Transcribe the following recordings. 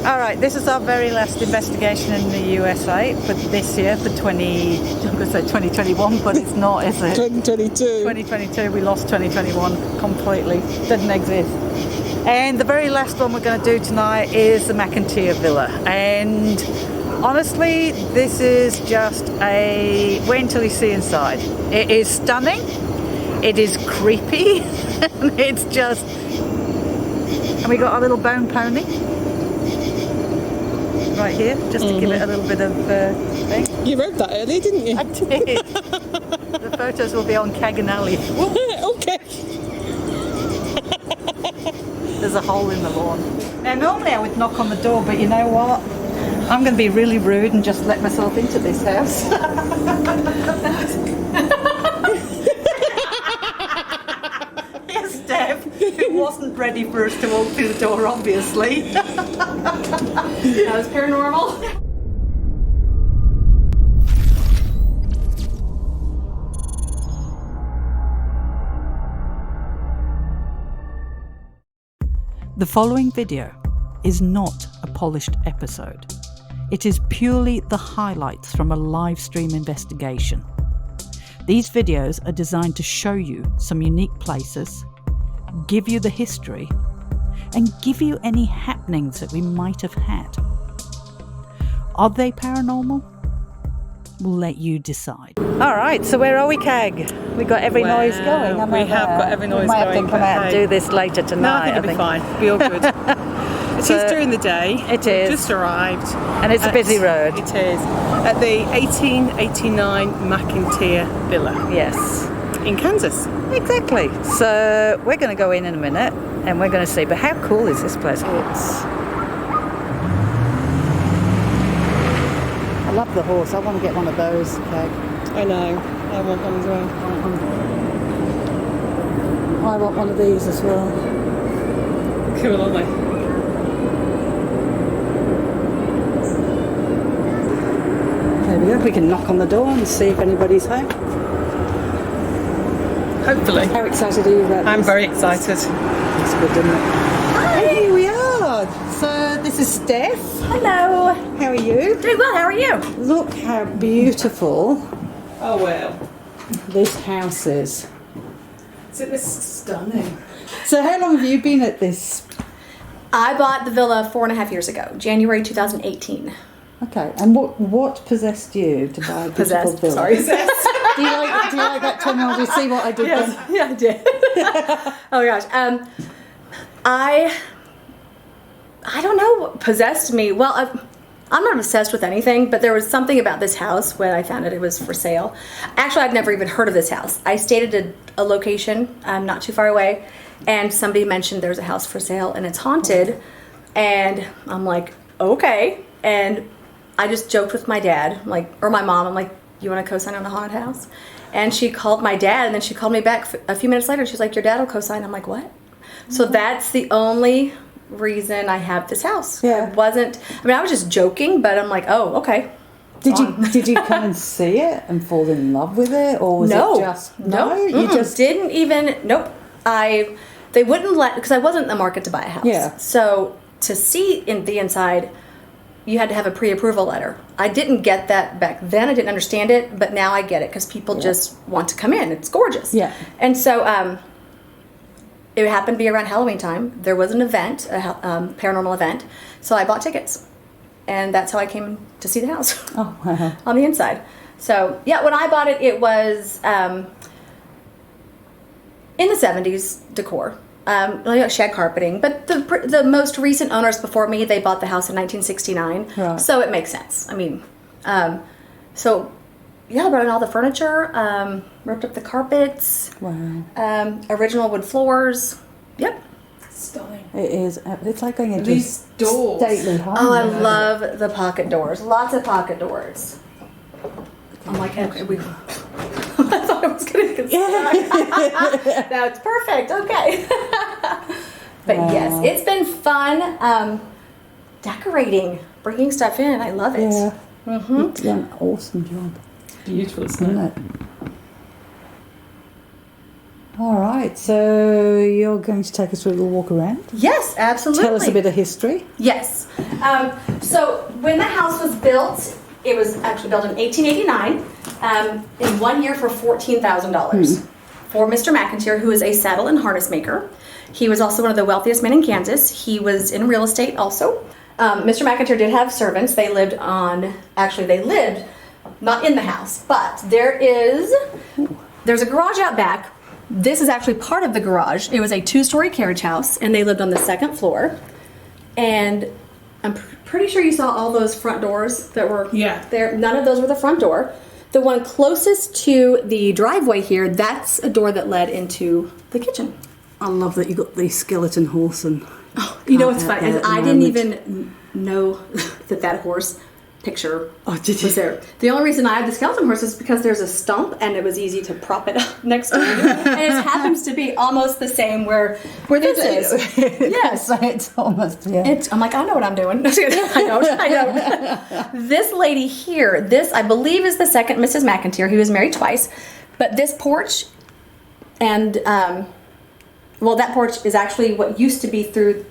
Alright, this is our very last investigation in the USA for this year, for 2021, but it's not, is it? 2022. 2022, we lost 2021 completely, didn't exist. And the very last one we're going to do tonight is the McInteer Villa. And honestly, this is just a wait until you see inside. It is stunning, it is creepy, and it's just... And we got our little bone pony right here, just to give it a little bit of thing. You wrote that earlier, didn't you? I did. The photos will be on Caganelli. Okay. There's a hole in the lawn. Now normally I would knock on the door, but you know what? I'm going to be really rude and just let myself into this house. Here's Steph, who wasn't ready for us to walk through the door, obviously. That was paranormal. The following video is not a polished episode. It is purely the highlights from a live stream investigation. These videos are designed to show you some unique places, give you the history, and give you any happenings that we might have had. Are they paranormal? We'll let you decide. Alright, so where are we, Cag? We got every noise going. We have got every noise going. We might have going, to come but out and hey. do this later No, tonight. I think it'll be fine. It'll be all good. It So, is during the day. It is. We've just arrived. And it's a busy road. It is. At the 1889 McInteer Villa. Yes. In Kansas. Exactly. So we're going to go in a minute and we're going to see. But how cool is this place? I love the horse. I want to get one of those. Okay. I know. I want one as well. I want one of these as well. Cool, aren't they? There we go. We can knock on the door and see if anybody's home. Hopefully. How excited are you about this? I'm very excited. That's good, isn't it? Hi. Here we are. So this is Steph. Hello. How are you? Doing well, how are you? Look how beautiful Oh, well. this house is. Isn't this stunning? So how long have you been at this? I bought the villa 4.5 years ago, January 2018. Okay, and what possessed you to buy a beautiful villa? Sorry. Do you like that terminology? See what I did then? Yeah, I did. Oh my gosh. I don't know what possessed me. Well, I'm not obsessed with anything, but there was something about this house when I found it was for sale. Actually, I'd never even heard of this house. I stayed at a location not too far away, and somebody mentioned there's a house for sale and it's haunted. And I'm like, okay. And I just joked with my dad, or my mom. I'm like, you want to co-sign on a haunted house? And she called my dad, and then she called me back a few minutes later. She's like, your dad will co-sign. I'm like, what? So that's the only reason I have this house. Yeah. I was just joking, but I'm like, oh, okay. Did you come and see it and fall in love with it, or was it just no? You just didn't even. Nope. They wouldn't let, because I wasn't in the market to buy a house. Yeah. So to see in the inside, you had to have a pre-approval letter. I didn't get that back then. I didn't understand it, but now I get it because people just want to come in. It's gorgeous. Yeah. And so it happened to be around Halloween time. There was an event, a paranormal event, so I bought tickets, and that's how I came to see the house. Oh, wow. On the inside. So yeah, when I bought it, it was in the 70s decor. Shed carpeting, but the most recent owners before me, they bought the house in 1969, Right. So it makes sense. I mean, so yeah, I brought in all the furniture, ripped up the carpets, Wow. Original wood floors. Yep. Stunning. It is. It's like going into These doors. stately home. Oh, I love the pocket doors. Lots of pocket doors. I'm like, okay, I thought I was going to get stuck. No, it's perfect. Okay. But yes, it's been fun decorating, bringing stuff in. I love it. Yeah. Mm-hmm. You've done an awesome job. Beautiful, isn't Isn't it? it? All right, so you're going to take us for a little walk around? Yes, absolutely. Tell us a bit of history. Yes. So when the house was built, it was actually built in 1889, in 1 year for $14,000 for Mr. McInteer, who is a saddle and harness maker. He was also one of the wealthiest men in Kansas. He was in real estate also. Mr. McInteer did have servants. They lived not in the house, but there's a garage out back. This is actually part of the garage. It was a 2-story carriage house, and they lived on the 2nd floor. And I'm pretty sure you saw all those front doors that were there. None of those were the front door. The one closest to the driveway here, that's a door that led into the kitchen. I love that you got the skeleton horse and... Oh, you know what's funny is I didn't even know that horse picture was there. The only reason I have the skeleton horse is because there's a stump and it was easy to prop it up next to me. And it happens to be almost the same where this is. Yes. It's almost, I'm like, I know what I'm doing. I don't. This lady here, I believe is the second Mrs. McInteer. He was married twice. But this porch and, that porch is actually what used to be through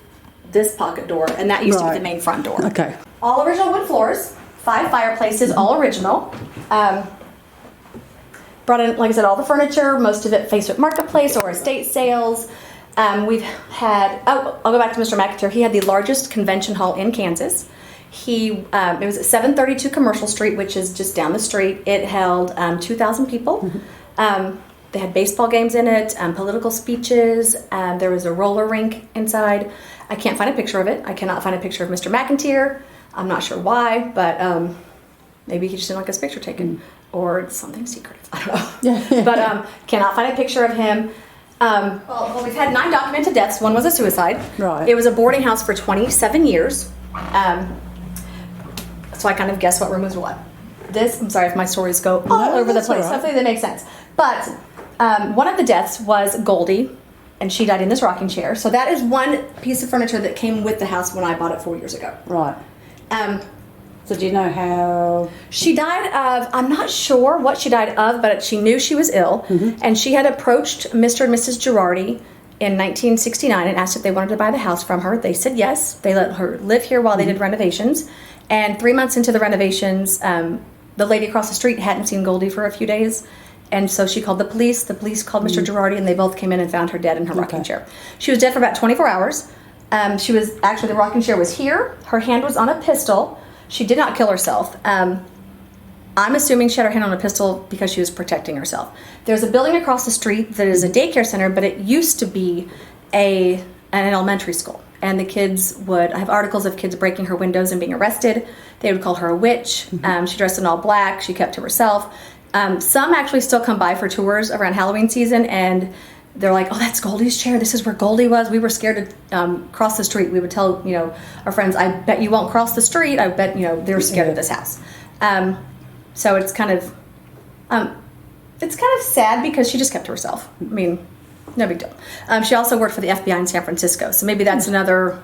this pocket door, and that used to be the main front door. Okay. All original wood floors, 5 fireplaces, all original. Brought in, like I said, all the furniture, most of it Facebook Marketplace or estate sales. We've had, I'll go back to Mr. McInteer. He had the largest convention hall in Kansas. It was at 732 Commercial Street, which is just down the street. It held 2,000 people. They had baseball games in it, political speeches. There was a roller rink inside. I can't find a picture of it. I cannot find a picture of Mr. McInteer. I'm not sure why, but maybe he just didn't like his picture taken, or it's something secretive. I don't know. But cannot find a picture of him. Well, we've had 9 documented deaths. One was a suicide. Right. It was a boarding house for 27 years. So I kind of guess what room was what. I'm sorry if my stories go all over the place. Hopefully that makes sense. But one of the deaths was Goldie, and she died in this rocking chair. So that is one piece of furniture that came with the house when I bought it 4 years ago. Right. So do you know how... She died of, I'm not sure what she died of, but she knew she was ill. And she had approached Mr. and Mrs. Girardi in 1969 and asked if they wanted to buy the house from her. They said yes. They let her live here while they did renovations. And 3 months into the renovations, the lady across the street hadn't seen Goldie for a few days. And so she called the police. The police called Mr. Girardi, and they both came in and found her dead in her rocking chair. She was dead for about 24 hours. The rocking chair was here. Her hand was on a pistol. She did not kill herself. I'm assuming she had her hand on a pistol because she was protecting herself. There's a building across the street that is a daycare center, but it used to be an elementary school. And the kids I have articles of kids breaking her windows and being arrested. They would call her a witch. She dressed in all black. She kept to herself. Some actually still come by for tours around Halloween season, and they're like, oh, that's Goldie's chair. This is where Goldie was. We were scared to cross the street. We would tell, our friends, I bet you won't cross the street. I bet, they're scared of this house. So it's kind of sad because she just kept to herself. I mean, no big deal. She also worked for the FBI in San Francisco. So maybe that's another,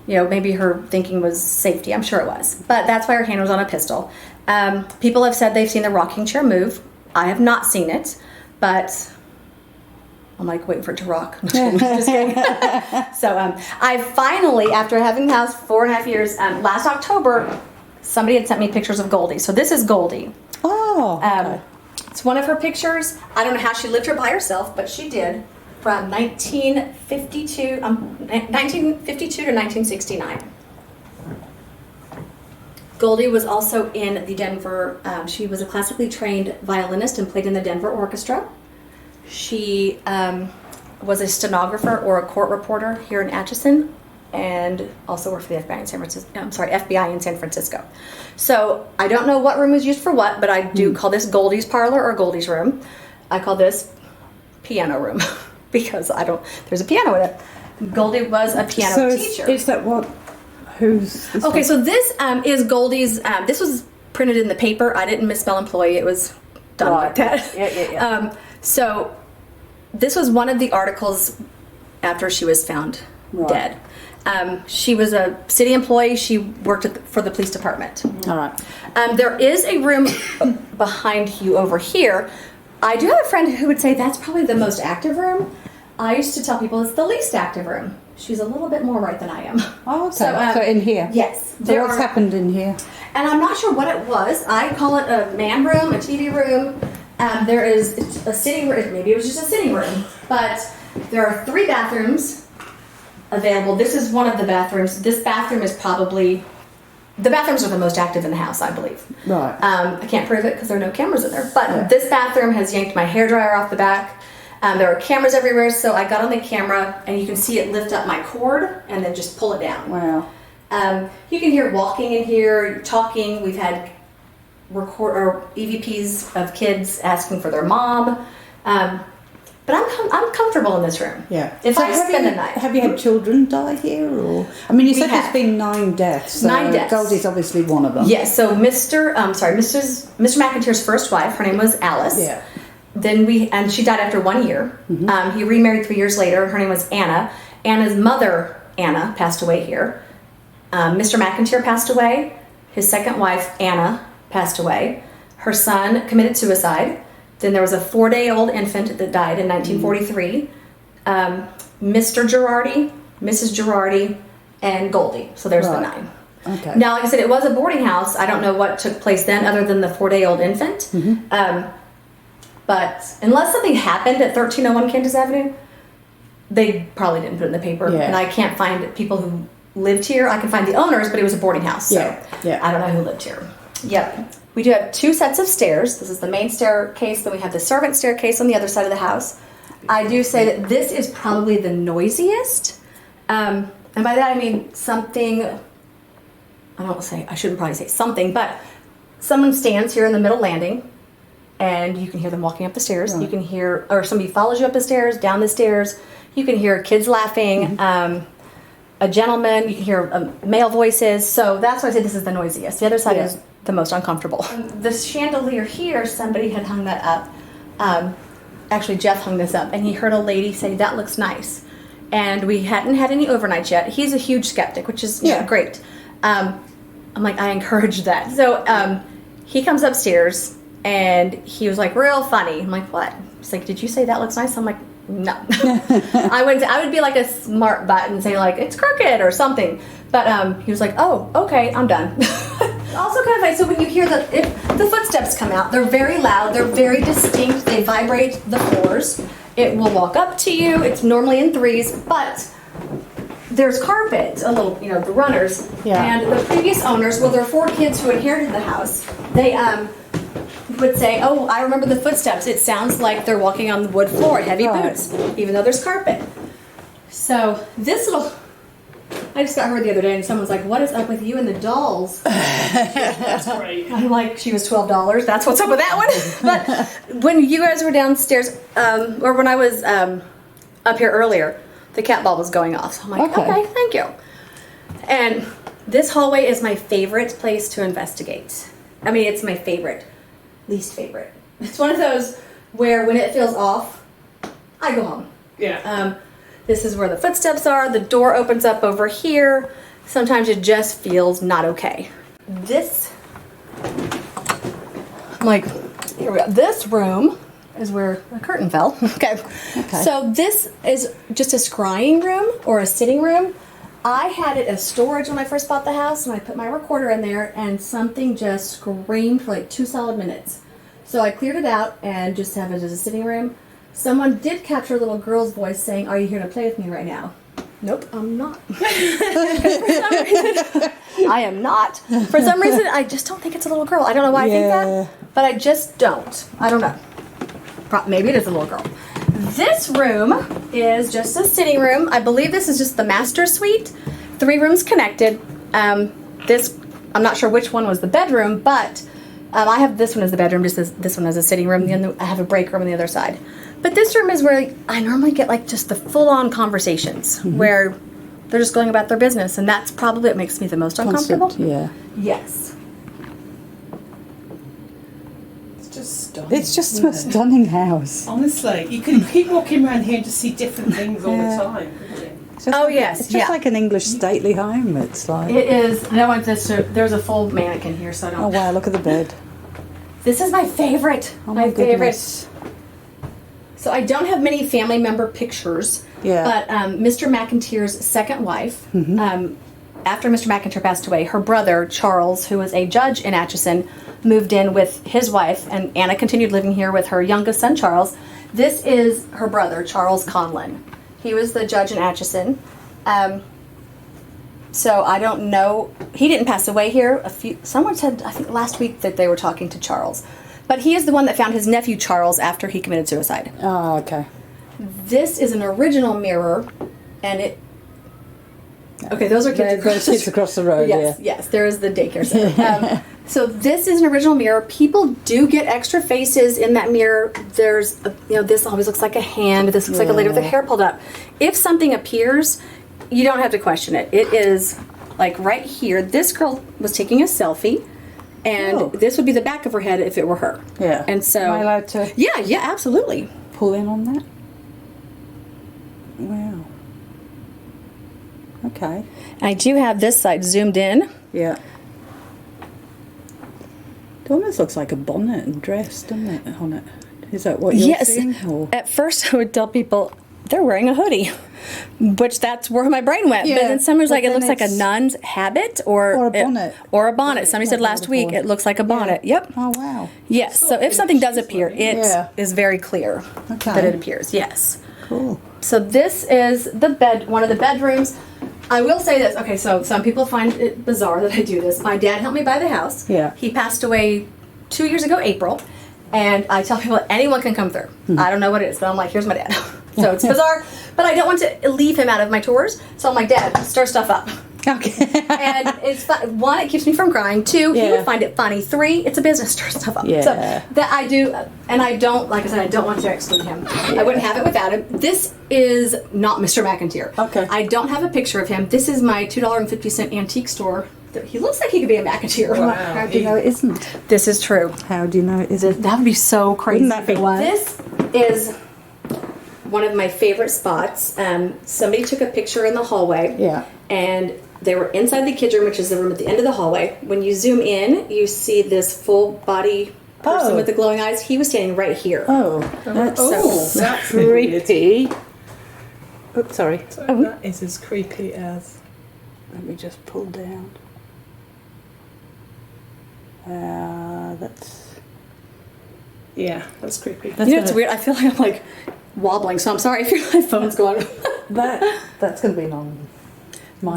maybe her thinking was safety. I'm sure it was. But that's why her hand was on a pistol. People have said they've seen the rocking chair move. I have not seen it, but I'm like waiting for it to rock. Just kidding. So I finally, after having the house 4.5 years, last October, somebody had sent me pictures of Goldie. So this is Goldie. Oh. Okay. It's one of her pictures. I don't know how she lived here by herself, but she did from 1952 to 1969. Goldie was also in the Denver, she was a classically trained violinist and played in the Denver Orchestra. She was a stenographer or a court reporter here in Atchison, and also worked for the FBI in San Francisco. FBI in San Francisco. So I don't know what room was used for what, but I do call this Goldie's parlor or Goldie's room. I call this piano room because there's a piano in it. Goldie was a piano teacher. Is that what? Who's this? Okay, so this is Goldie's. This was printed in the paper. I didn't misspell employee. It was done like that. Yeah. So this was one of the articles after she was found dead. She was a city employee. She worked for the police department. All right. There is a room behind you over here I do have a friend who would say that's probably the most active room. I used to tell people it's the least active room. She's a little bit more right than I am. Oh, okay. So in here? Yes. So what's happened in here? And I'm not sure what it was. I call it a man room, a TV room. There is a sitting room. Maybe it was just a sitting room. But there are 3 bathrooms available. This is one of the bathrooms. This bathroom is probably... The bathrooms are the most active in the house, I believe. Right. I can't prove it because there are no cameras in there. But this bathroom has yanked my hairdryer off the back. There are cameras everywhere, so I got on the camera, and you can see it lift up my cord and then just pull it down. Wow. You can hear walking in here, talking. We've had EVPs of kids asking for their mom. But I'm comfortable in this room. Yeah. If I spend the night. Have you had children die here? Or I mean, you said there's been 9 deaths. So 9 deaths. Goldie's obviously one of them. Yes. So Mr. McInteer's first wife, her name was Alice. Yeah. And she died after 1 year. Mm-hmm. He remarried 3 years later. Her name was Anna. Anna's mother, Anna, passed away here. Mr. McInteer passed away. His second wife, Anna, passed away. Her son committed suicide. Then there was a 4-day-old infant that died in 1943. Mr. Girardi, Mrs. Girardi, and Goldie. So there's the 9. Okay. Now, like I said, it was a boarding house. I don't know what took place then other than the 4-day-old infant. Mm-hmm. But unless something happened at 1301 Kansas Avenue, they probably didn't put it in the paper. Yeah. And I can't find people who lived here. I can find the owners, but it was a boarding house. So I don't know who lived here. Yep. We do have 2 sets of stairs. This is the main staircase. Then we have the servant staircase on the other side of the house. I do say that this is probably the noisiest. And by that I mean something, I shouldn't probably say something, but someone stands here in the middle landing and you can hear them walking up the stairs. Right. You can hear, or somebody follows you up the stairs, down the stairs. You can hear kids laughing, a gentleman, you can hear male voices. So that's why I say this is the noisiest. The other side is the most uncomfortable. The chandelier here, somebody had hung that up. Actually, Jeff hung this up, and he heard a lady say, "That looks nice." And we hadn't had any overnights yet. He's a huge skeptic, which is great. I'm like, I encourage that. So he comes upstairs, and he was like, real funny. I'm like, what? He's like, did you say that looks nice? I'm like, no. I would be like a smart butt and say like, it's crooked or something. But he was like, oh, okay, I'm done. Also kind of funny, so when you hear if the footsteps come out, they're very loud, they're very distinct, they vibrate the floors. It will walk up to you, it's normally in 3s, but there's carpet, a little, the runners. Yeah. And the previous owners, there are 4 kids who inherited the house, they would say, oh, I remember the footsteps. It sounds like they're walking on the wood floor, heavy boots, even though there's carpet. So this I just got heard the other day and someone's like, what is up with you and the dolls? That's great. I'm like, she was $12. That's what's up with that one. But when you guys were downstairs, or when I was up here earlier, the cat ball was going off. So I'm like, okay, thank you. And this hallway is my favorite place to investigate. I mean, it's my least favorite. It's one of those where when it feels off, I go home. Yeah. This is where the footsteps are. The door opens up over here. Sometimes it just feels not okay. I'm like, here we go. This room is where the curtain fell. Okay. So this is just a scrying room or a sitting room. I had it as storage when I first bought the house, and I put my recorder in there, and something just screamed for like 2 solid minutes. So I cleared it out and just have it as a sitting room. Someone did capture a little girl's voice saying, "Are you here to play with me right now?" Nope, I'm not. For some reason, I am not. For some reason, I just don't think it's a little girl. I don't know why I think that, but I just don't. I don't know. Maybe it is a little girl. This room is just a sitting room. I believe this is just the master suite. 3 rooms connected. This, I'm not sure which one was the bedroom, but I have this one as the bedroom, just this one as a sitting room. I have a break room on the other side. But this room is where I normally get like just the full-on conversations where they're just going about their business, and that's probably what makes me the most uncomfortable. Yes. It's just a stunning house. Honestly, you can keep walking around here and just see different things all the time, couldn't you? It's just like an English stately home. It's like it is. I don't want this to. There's a full mannequin here, so I don't. Oh wow! Look at the bed. This is my favorite. Oh my favorite. goodness. So I don't have many family member pictures. Yeah. But Mr. McInteer's second wife, after Mr. McInteer passed away, her brother, Charles, who was a judge in Atchison, moved in with his wife, and Anna continued living here with her youngest son, Charles. This is her brother, Charles Conlon. He was the judge in Atchison. So I don't know. He didn't pass away here. Someone said, I think last week, that they were talking to Charles. But he is the one that found his nephew, Charles, after he committed suicide. Oh, okay. This is an original mirror, and it... Okay, those are kids across the road. Yes, yeah. yes, there is the daycare center. So this is an original mirror. People do get extra faces in that mirror. There's, this always looks like a hand. This looks like a lady with her hair pulled up. If something appears, you don't have to question it. It is like right here. This girl was taking a selfie, and this would be the back of her head if it were her. Yeah. And so, am I allowed to? Yeah, absolutely. Pull in on that. Wow. Okay. I do have this side zoomed in. Yeah. It almost looks like a bonnet and dress, doesn't it, on it? Is that what you're seeing? Or? At first I would tell people they're wearing a hoodie, which that's where my brain went. Yeah, but then someone was like, it looks like a it's- nun's habit or a bonnet. Or a bonnet. Somebody said last week it looks like a bonnet. Yep. Oh, wow. Yes. So if something does appear, it is very clear that it appears. Yes. Cool. So this is one of the bedrooms. I will say this. Okay, so some people find it bizarre that I do this. My dad helped me buy the house. Yeah. He passed away 2 years ago, April. And I tell people anyone can come through. I don't know what it is, but I'm like, here's my dad. So it's bizarre, but I don't want to leave him out of my tours. So I'm like, Dad, stir stuff up. Okay. And it's fun. One, it keeps me from crying. Two, he would find it funny. Three, it's a business, stir stuff up. Yeah. So that I do, and I don't, like I said, I don't want to exclude him. I wouldn't have it without him. This is not Mr. McInteer. Okay. I don't have a picture of him. This is my $2.50 antique store. He looks like he could be a McInteer. Wow. How do you know it isn't? This is true. How do you know it isn't? That would be so crazy. Wouldn't that be? if it was. This is one of my favorite spots. Somebody took a picture in the hallway. Yeah. And they were inside the kids' room, which is the room at the end of the hallway. When you zoom in, you see this full body person with the glowing eyes. He was standing right here. Oh, that's creepy. Oops, sorry. So that is as creepy as... Let me just pull down. That's... Yeah, that's creepy. It's weird. I feel like I'm like wobbling, so I'm sorry if my phone's going. That's going to be non...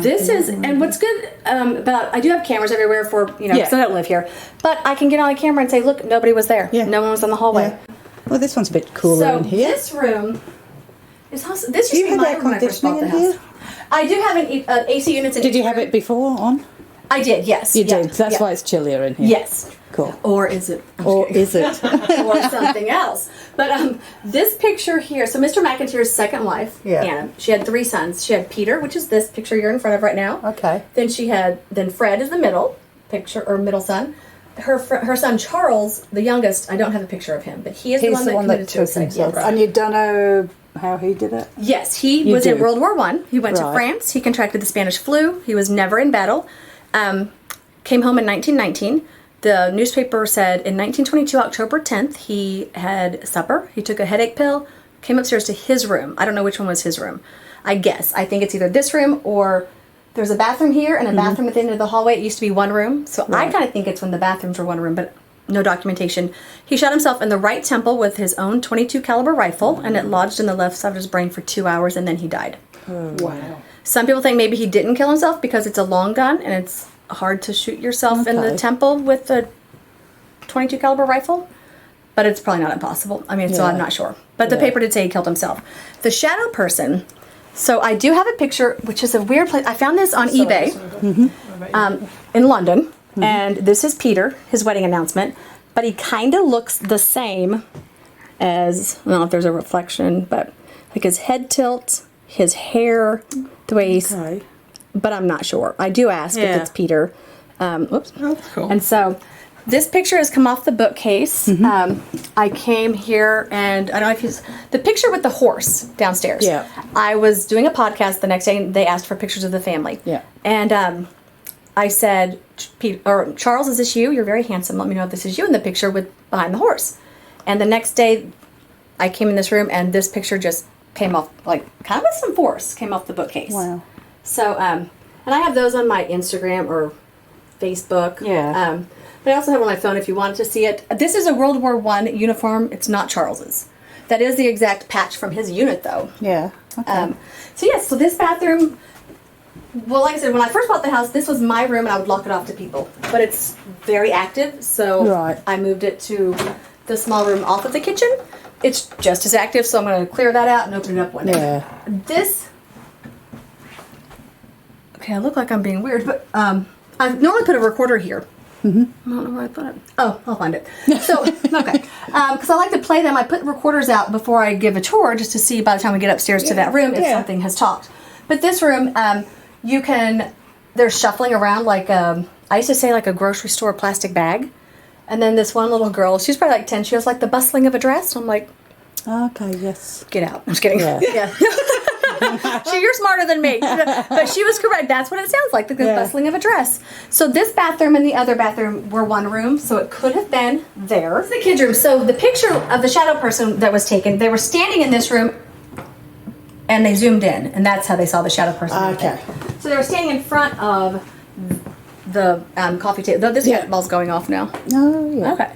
This is, and what's good about, I do have cameras everywhere for, because I don't live here, but I can get on a camera and say, look, nobody was there. Yeah. No one was in the hallway. Yeah. Well, this one's a bit cooler in here. This room is, this Do you used to be have my air room when I first bought conditioning the in house. here? I do have an AC units in Did you each have room. it before on? I did, yes. You did. That's why it's chillier in here. Yes. Cool. Or is it? Or is it? Or something else. But this picture here, so Mr. McInteer's second wife, Anna, she had 3 sons. She had Peter, which is this picture you're in front of right now. Okay. Then Fred is the middle picture, or middle son. Her son Charles, the youngest, I don't have a picture of him, but he is He's the one that took committed suicide. himself. Yes. And you don't know how he did it? Yes, he You was do. in World War I. He went to Right. France. He contracted the Spanish flu. He was never in battle. Came home in 1919. The newspaper said in 1922, October 10th, he had supper. He took a headache pill, came upstairs to his room. I don't know which one was his room. I think it's either this room or there's a bathroom here and a bathroom at the end of the hallway. It used to be one room. So I kind of think it's when the bathrooms were one room, but no documentation. He shot himself in the right temple with his own .22 caliber rifle, and it lodged in the left side of his brain for 2 hours, and then he died. Wow. Some people think maybe he didn't kill himself because it's a long gun and it's hard to shoot yourself in the Okay. temple with a .22 caliber rifle, but it's probably not impossible. I mean, so I'm not sure. But the paper did say he killed himself. The shadow person. So I do have a picture, which is a weird place. I found this on eBay in London, and this is Peter, his wedding announcement. But he kind of looks the same as, I don't know if there's a reflection, but like his head tilt, his hair, the way he's. Okay. But I'm not sure. I do ask if it's Peter. Whoops. Oh, that's cool. And so this picture has come off the bookcase. I came here and I don't know if the picture with the horse downstairs. Yeah. I was doing a podcast the next day and they asked for pictures of the family. Yeah. And I said, Charles, is this you? You're very handsome. Let me know if this is you in the picture with behind the horse. And the next day I came in this room and this picture just came off, like, kind of with some force, came off the bookcase. Wow. So, and I have those on my Instagram or Facebook. Yeah. But I also have it on my phone if you wanted to see it. This is a World War I uniform. It's not Charles's. That is the exact patch from his unit, though. Yeah. Okay. So yes, so this bathroom, well, like I said, when I first bought the house, this was my room and I would lock it off to people. But it's very active, so Right. I moved it to the small room off of the kitchen. It's just as active, so I'm going to clear that out and open it up one day. Yeah. This, okay, I look like I'm being weird, but I normally put a recorder here. I don't know where I put it. Oh, I'll find it. So, okay. Because I like to play them. I put recorders out before I give a tour just to see by the time we get upstairs to that room if something has talked. But this room, you can, there's shuffling around like, I used to say like a grocery store plastic bag. And then this one little girl, she's probably like 10, she was like the bustling of a dress. I'm like, Okay, yes. get out. I'm just kidding. Yeah. You're smarter than me. But she was correct. That's what it sounds like, the bustling of a dress. So this bathroom and the other bathroom were one room, so it could have been there. It's the kids' room. So the picture of the shadow person that was taken, they were standing in this room and they zoomed in, and that's how they saw the shadow person. Okay. So they were standing in front of the coffee table. This ball's going off now. Oh, yeah. Okay.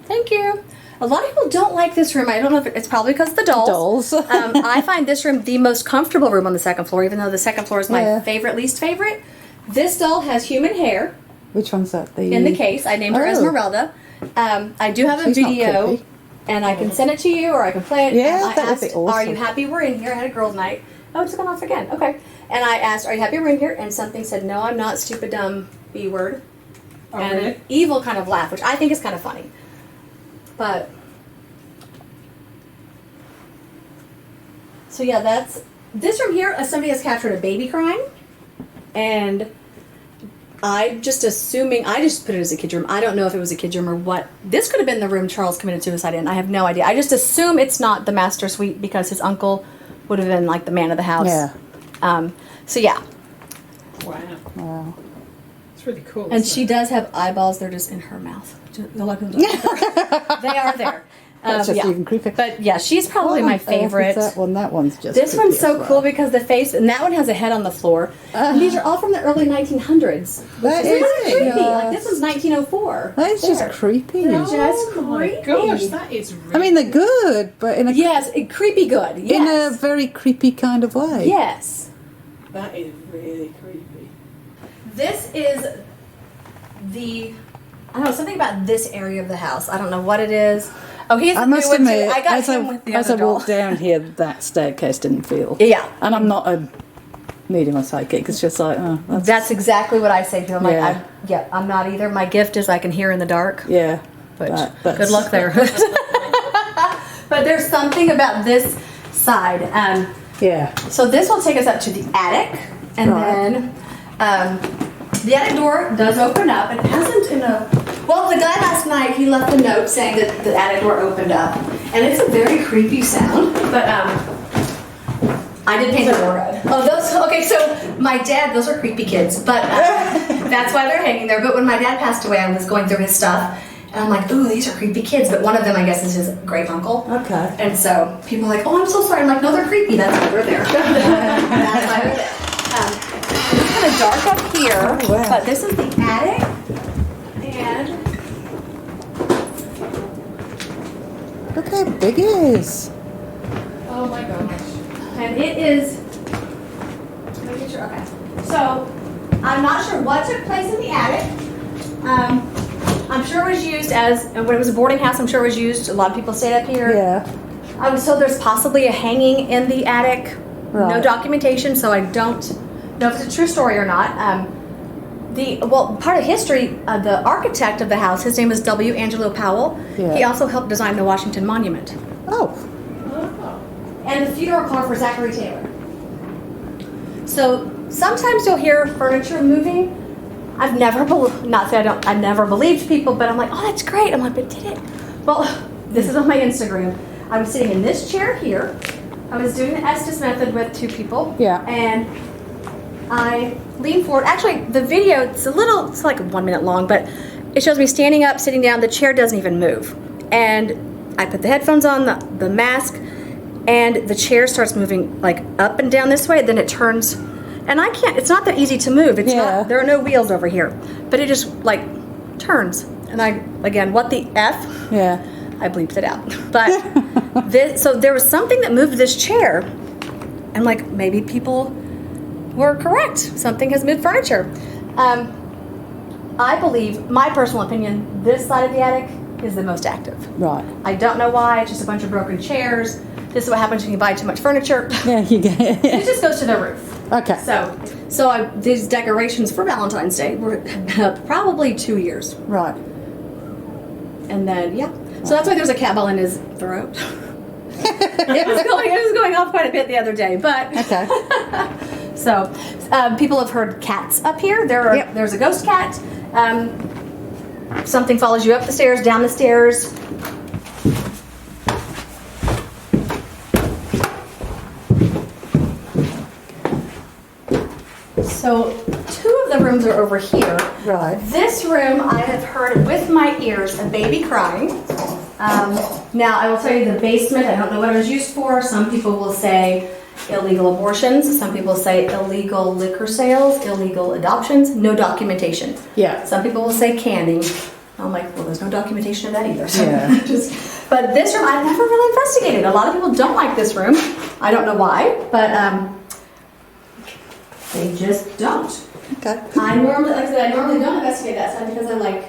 Thank you. A lot of people don't like this room. I don't know if it's probably because of the dolls. I find this room the most comfortable room on the second floor, even though the second floor is my favorite, least favorite. This doll has human hair. Which one's that? In the case. I named her Esmeralda. I do have a She's not video, creepy. and I can send it to you, or I can play it. Yeah, And I that would be asked, awesome. Are you happy we're in here? I had a girls' night. Oh, it's gone off again. Okay. And I asked, are you happy we're in here? And something said, no, I'm not. Stupid, dumb, B word. Oh, and really? an evil kind of laugh, which I think is kind of funny. But... So yeah, that's this room here. Somebody has captured a baby crying, and I just put it as a kid's room. I don't know if it was a kid's room or what. This could have been the room Charles committed suicide in. I have no idea. I just assume it's not the master suite because his uncle would have been like the man of the house. Yeah. So yeah, Wow. It's really cool. and isn't she it? does have eyeballs. They're just in her mouth. They're like they are there. That's just yeah. even creepy. But yeah, she's probably What my on earth is favorite. That one. That one's just. This creepy one's so as well. cool because the face, and that one has a head on the floor. And these are all from the early 1900s. That Which is is really creepy. yes. Like this was 1904. That is There. just creepy. They're just Oh my creepy. gosh, that is really I mean, they're good, but in a Creepy good. in Yes. a very creepy kind of way. Yes. that is really creepy. This is I don't know, something about this area of the house. I don't know what it is. Oh, he's I the new must one too. admit, I got as him with the as other I doll. walked down here, that staircase didn't feel. Yeah. And I'm not a medium or psychic. It's just like, oh, That's exactly what I say to him. Like, Yeah. I'm not either. My gift is I can hear in the dark. yeah. But that's- good luck there. But there's something about this side. Yeah. So this will take us up to the attic, and Right. then the attic door does open up. It hasn't in a. Well, the guy last night he left a note saying that the attic door opened up, and it's a very creepy sound. But I did paint the door red. Oh, those. Okay, so my dad. Those are creepy kids, but that's why they're hanging there. But when my dad passed away, I was going through his stuff. And I'm like, ooh, these are creepy kids. But one of them, I guess, is his great uncle. Okay. And so people are like, oh, I'm so sorry. I'm like, no, they're creepy. That's why they're there. That's why they're there. It's kind of dark up here, Oh, wow. but this is the attic. And Look how big it is. oh my gosh. And it is. Making sure. Okay. So I'm not sure what took place in the attic. I'm sure it was used as when it was a boarding house. I'm sure it was used. A lot of people stayed up here. Yeah. So there's possibly a hanging in the attic. No Right. documentation, so I don't know if it's a true story or not. Part of history, the architect of the house, his name is W. Angelo Powell. Yeah. He also helped design the Washington Monument. Oh. And the funeral car for Zachary Taylor. So sometimes you'll hear furniture moving. I've never I never believed people, but I'm like, oh, that's great. I'm like, but did it? Well, this is on my Instagram. I was sitting in this chair here. I was doing the Estes method with two people. Yeah. And I leaned forward. Actually, the video, it's like 1 minute long, but it shows me standing up, sitting down. The chair doesn't even move. And I put the headphones on, the mask, and the chair starts moving like up and down this way. Then it turns, and I can't. It's not that easy to move. It's not. There are no wheels over here, but it just like turns. And again, what the F? Yeah. I bleeped it out. But so there was something that moved this chair, and like maybe people were correct. Something has moved furniture. I believe, my personal opinion, this side of the attic is the most active. Right. I don't know why. It's just a bunch of broken chairs. This is what happens when you buy too much furniture. Yeah, you get it. It just goes to the roof. Okay. So these decorations for Valentine's Day were probably 2 years. Right. And then, yeah. So that's why there's a cat ball in his throat. It was going off quite a bit the other day, but Okay. so people have heard cats up here. There's a ghost cat. Something follows you up the stairs, down the stairs. So 2 of the rooms are over here. Right. This room, I have heard with my ears a baby crying. Now, I will tell you the basement, I don't know what it was used for. Some people will say illegal abortions. Some people say illegal liquor sales, illegal adoptions, no documentation. Yeah. Some people will say canning. I'm like, well, there's no documentation of that either. So Yeah. but this room, I've never really investigated. A lot of people don't like this room. I don't know why, but they just don't. Okay. I normally don't investigate that side because I'm like,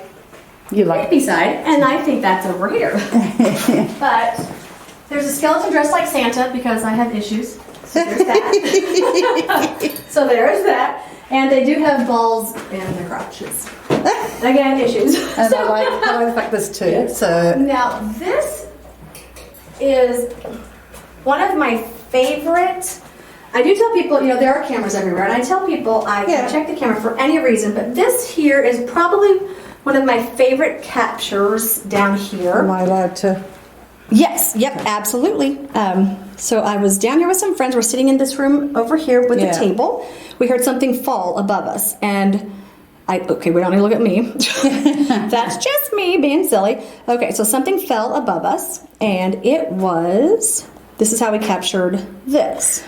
You like hippie side, and I think that's over here. But there's a skeleton dressed like Santa because I have issues. So there's that. So there's that. And they do have balls in their crotches. Again, issues. And I like the fact there's 2. Yeah. So Now this is one of my favorite. I do tell people, there are cameras everywhere, and I tell people I can check the camera for any reason, but this here is probably one of my favorite captures down here. am I allowed to? Yes, yep, absolutely. So I was down here with some friends. We're sitting in this room over here with a table. We heard something fall above us, and we don't need to look at me. That's just me being silly. Okay, so something fell above us, and this is how we captured this.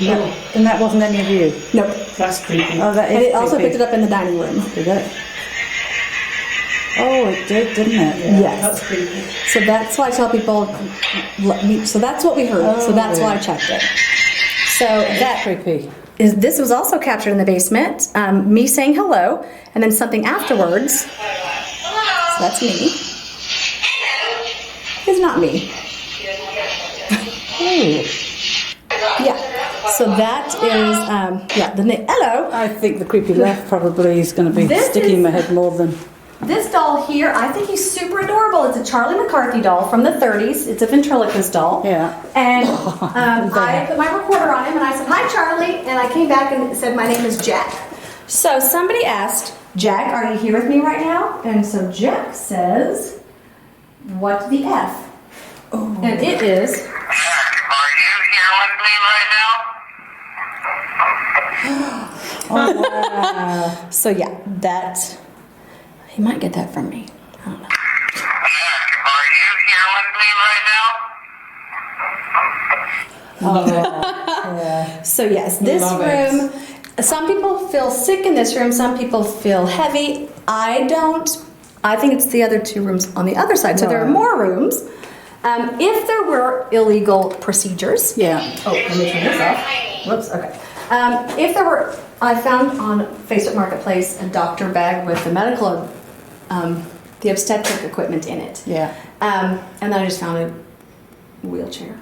No. And that wasn't any of you? Nope. That's creepy. Oh, that is And it also creepy. picked it up in the dining room. Did it? Oh, it did, didn't it? Yeah, Yes. that's creepy. So that's why I tell people, so that's what we heard. So that's why I checked it. So That's creepy. this was also captured in the basement. Me saying hello, and then something afterwards. So that's me. It's not me. Oh. Yeah. So that is, hello. I think the creepy laugh probably is going to be This sticking in is- my head more than... This doll here, I think he's super adorable. It's a Charlie McCarthy doll from the 30s. It's a ventriloquist doll. Yeah. And I put my recorder on him and I said, "Hi, Charlie." And I came back and said, "My name is Jack." So somebody asked, "Jack, are you here with me right now?" And so Jack says, "What the F?" Oh. And it is, Are you here with me right now? Oh, wow. so yeah, that, he might get that from me. I don't know. Are you here with me right now? Yeah. So yes, this Love room, some people feel sick in this room, some people feel heavy. I don't. I think it's the other 2 rooms on the other side. So there are Right. more rooms. If there were illegal procedures. Yeah. Oh, let me turn this off. Whoops, okay. If there were, I found on Facebook Marketplace a doctor bag with the medical, the obstetric equipment in it. Yeah. And then I just found a wheelchair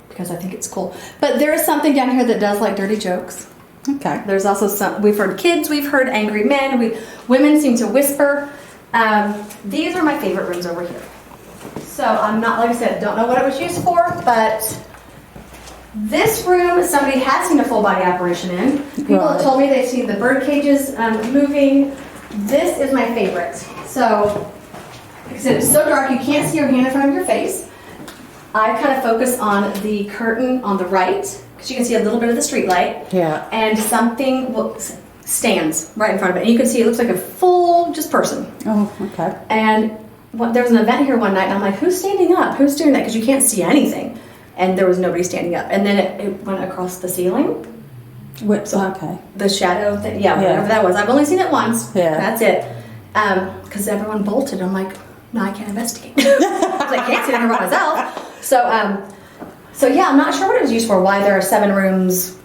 because I think it's cool. But there is something down here that does like dirty jokes. Okay. There's also some, we've heard kids, we've heard angry men, women seem to whisper. These are my favorite rooms over here. So I'm not, like I said, don't know what it was used for, but this room, somebody has seen a full body apparition in. People have Right. told me they've seen the bird cages moving. This is my favorite. So, like I said, it's so dark you can't see your hand in front of your face. I kind of focus on the curtain on the right, because you can see a little bit of the street light. Yeah. And something, stands right in front of it. And you can see it looks like a full just person. Oh, okay. And there was an event here one night, and I'm like, who's standing up? Who's doing that? Because you can't see anything. And there was nobody standing up. And then it went across the ceiling. Okay. The shadow thing, whatever that was. I've only seen it once. Yeah. That's it. Because everyone bolted. I'm like, no, I can't investigate. I can't see it by myself. So yeah, I'm not sure what it was used for. Why there are 7 rooms?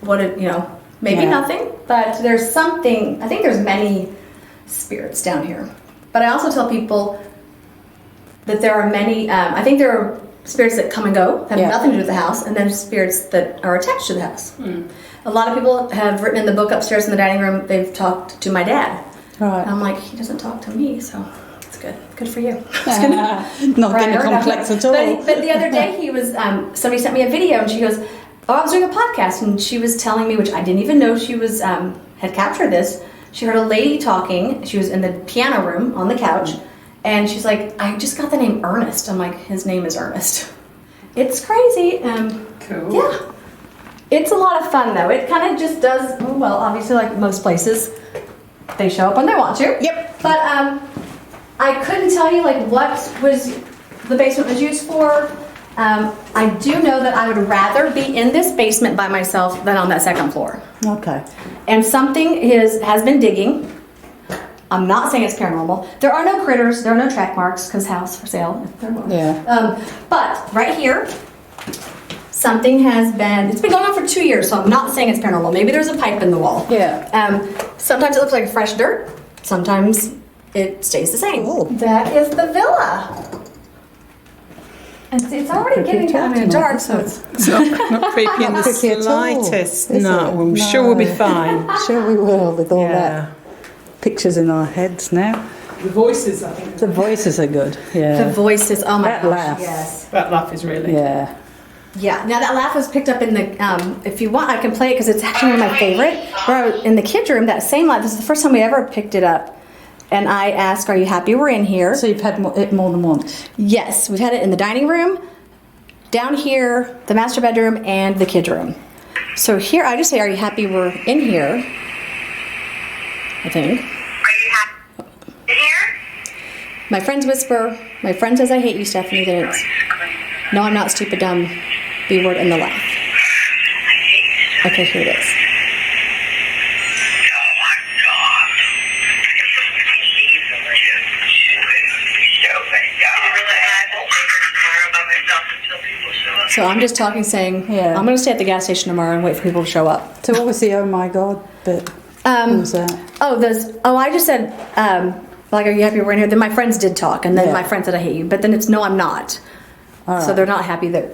Maybe nothing. But there's something. I think there's many spirits down here. But I also tell people that there are many. I think there are spirits that come and go, have nothing to do with the house, and then spirits that are attached to the house. A lot of people have written in the book upstairs in the dining room. They've talked to my dad. Right. And I'm like, he doesn't talk to me, so it's good. Good for you. Not getting complex at all. But the other day, he was. Somebody sent me a video, and she goes, "Oh, I was doing a podcast," and she was telling me, which I didn't even know she was had captured this. She heard a lady talking. She was in the piano room on the couch, and she's like, "I just got the name Ernest." I'm like, "His name is Ernest." It's crazy. Cool. Yeah. It's a lot of fun, though. It kind of just does, well, obviously, like most places, they show up when they want to. Yep. But I couldn't tell you, like, what was the basement was used for. I do know that I would rather be in this basement by myself than on that second floor. Okay. And something has been digging. I'm not saying it's paranormal. There are no critters. There are no track marks, because house for sale. If there was. Yeah. But right here, something has been, it's been going on for 2 years, so I'm not saying it's paranormal. Maybe there's a pipe in the wall. Yeah. Sometimes it looks like fresh dirt. Sometimes it stays the same. Cool. That is the villa. And it's already getting kind of dark, so it's... Not creepy in the Creepy at all, slightest. is No, it? I'm sure we'll be fine. Sure we will, with all Yeah. that pictures in our heads now. The voices, I think. The voices are good. Yeah. The voices, oh my That gosh, laugh. yes. That laugh is really. Yeah. Yeah, now that laugh was picked up in the, if you want, I can play it because it's actually one of my favorite. Where I was in the kids' room, that same laugh, this is the first time we ever picked it up. And I asked, are you happy we're in here? So you've had it more than once? Yes, we've had it in the dining room, down here, the master bedroom, and the kids' room. So here, I just say, are you happy we're in here? I think. Are you happy here? My friends whisper, my friend says I hate you, Stephanie, then it's, no, I'm not stupid, dumb, B word, and the laugh. Okay, here it is. So I'm just talking, saying, Yeah. I'm going to stay at the gas station tomorrow and wait for people to show up. So what was the oh my god bit? What was that? I just said, like, are you happy we're in here? Then my friends did talk, and then Yeah. my friend said, I hate you. But then it's, no, I'm not. All So right. they're not happy that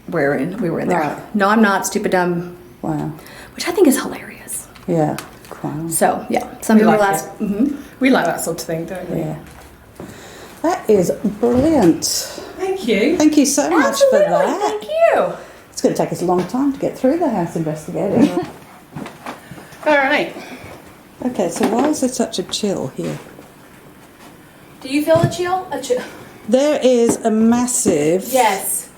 we were in there. Right. No, I'm not, stupid, dumb, Wow. which I think is hilarious. Yeah. Wow. So, yeah. Some people like will ask, We like that sort of thing, don't we? Yeah. That is brilliant. Thank you. Thank you so much for Absolutely, that. thank you. It's going to take us a long time to get through the house investigating. All right. Okay, so why is there such a chill here? Do you feel a chill? A chill? There is a massive... Yes.